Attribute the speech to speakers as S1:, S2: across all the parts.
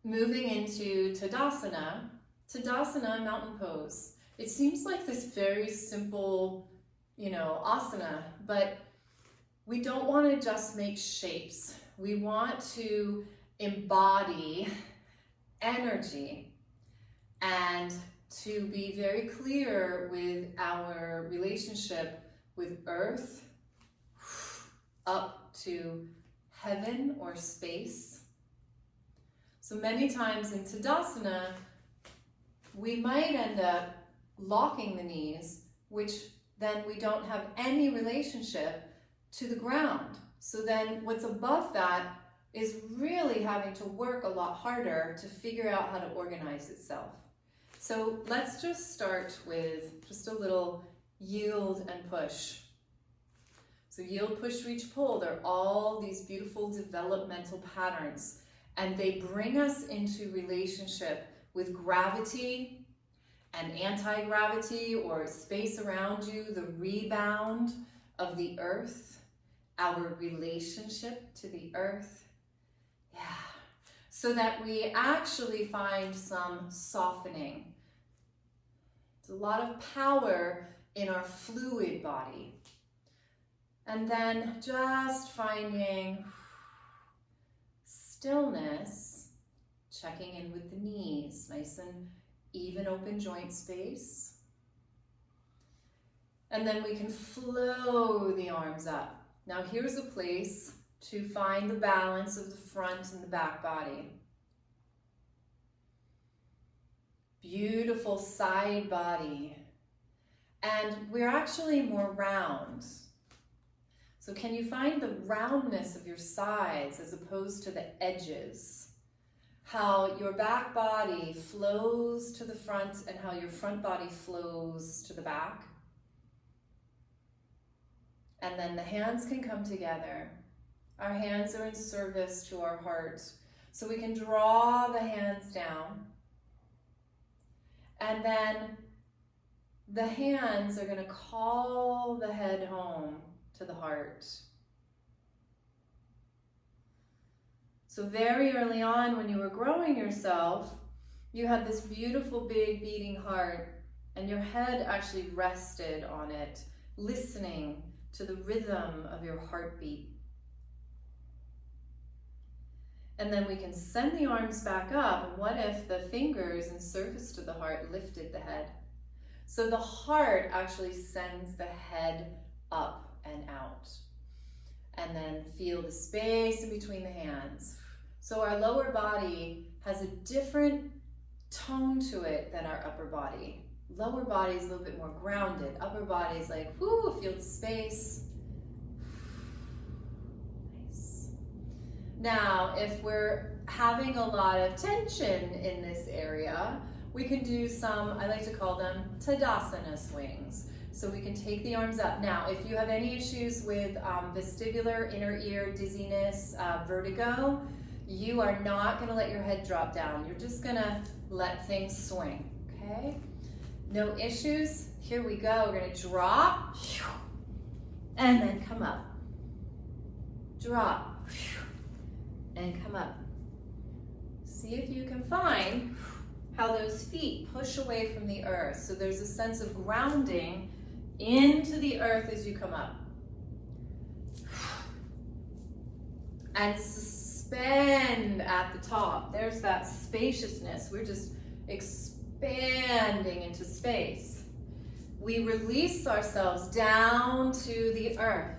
S1: moving into Tadasana. Tadasana, mountain pose. It seems like this very simple, asana, but we don't want to just make shapes. We want to embody energy and to be very clear with our relationship with earth, up to heaven or space. So many times in Tadasana, we might end up locking the knees, which then we don't have any relationship to the ground. So then what's above that is really having to work a lot harder to figure out how to organize itself. So let's just start with just a little yield and push. So yield, push, reach, pull, they're all these beautiful developmental patterns, and they bring us into relationship with gravity and anti-gravity, or space around you, the rebound of the earth, our relationship to the earth. Yeah. So that we actually find some softening. There's a lot of power in our fluid body. And then just finding stillness, checking in with the knees, nice and even open joint space. And then we can flow the arms up. Now here's a place to find the balance of the front and the back body. Beautiful side body. And we're actually more round. So can you find the roundness of your sides as opposed to the edges? How your back body flows to the front and how your front body flows to the back. And then the hands can come together. Our hands are in service to our heart. So we can draw the hands down. And then the hands are going to call the head home to the heart. So very early on when you were growing yourself, you had this beautiful big beating heart and your head actually rested on it, listening to the rhythm of your heartbeat. And then we can send the arms back up, and what if the fingers in service to the heart lifted the head? So the heart actually sends the head up and out. And then feel the space in between the hands. So our lower body has a different tone to it than our upper body. Lower body is a little bit more grounded. Upper body is like, whoo, feel the space. Nice. Now, if we're having a lot of tension in this area, we can do some, I like to call them Tadasana swings. So we can take the arms up. Now, if you have any issues with vestibular, inner ear, dizziness, vertigo, you are not gonna let your head drop down. You're just gonna let things swing, okay? No issues, here we go. We're gonna drop, and then come up. Drop, and come up. See if you can find how those feet push away from the earth. So there's a sense of grounding into the earth as you come up. And suspend at the top. There's that spaciousness. We're just expanding into space. We release ourselves down to the earth.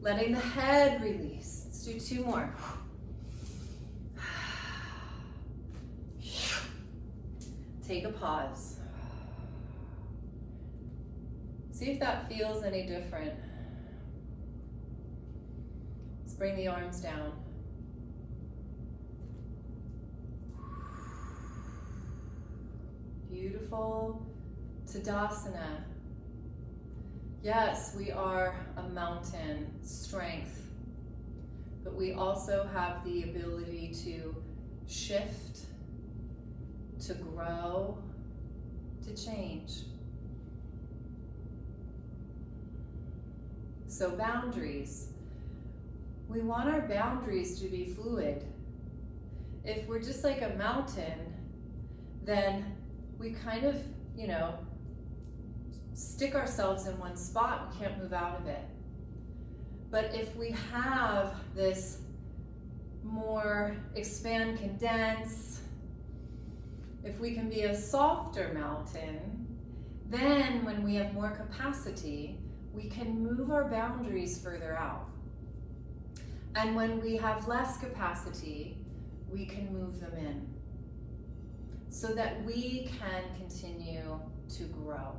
S1: Letting the head release. Let's do two more. Take a pause. See if that feels any different. Let's bring the arms down. Beautiful Tadasana. Yes, we are a mountain, strength, but we also have the ability to shift, to grow, to change. So boundaries. We want our boundaries to be fluid. if we're just like a mountain, then we kind of, you know, stick ourselves in one spot. We can't move out of it. But if we have this more expand, condense, if we can be a softer mountain, then when we have more capacity, we can move our boundaries further out. And when we have less capacity, we can move them in so that we can continue to grow.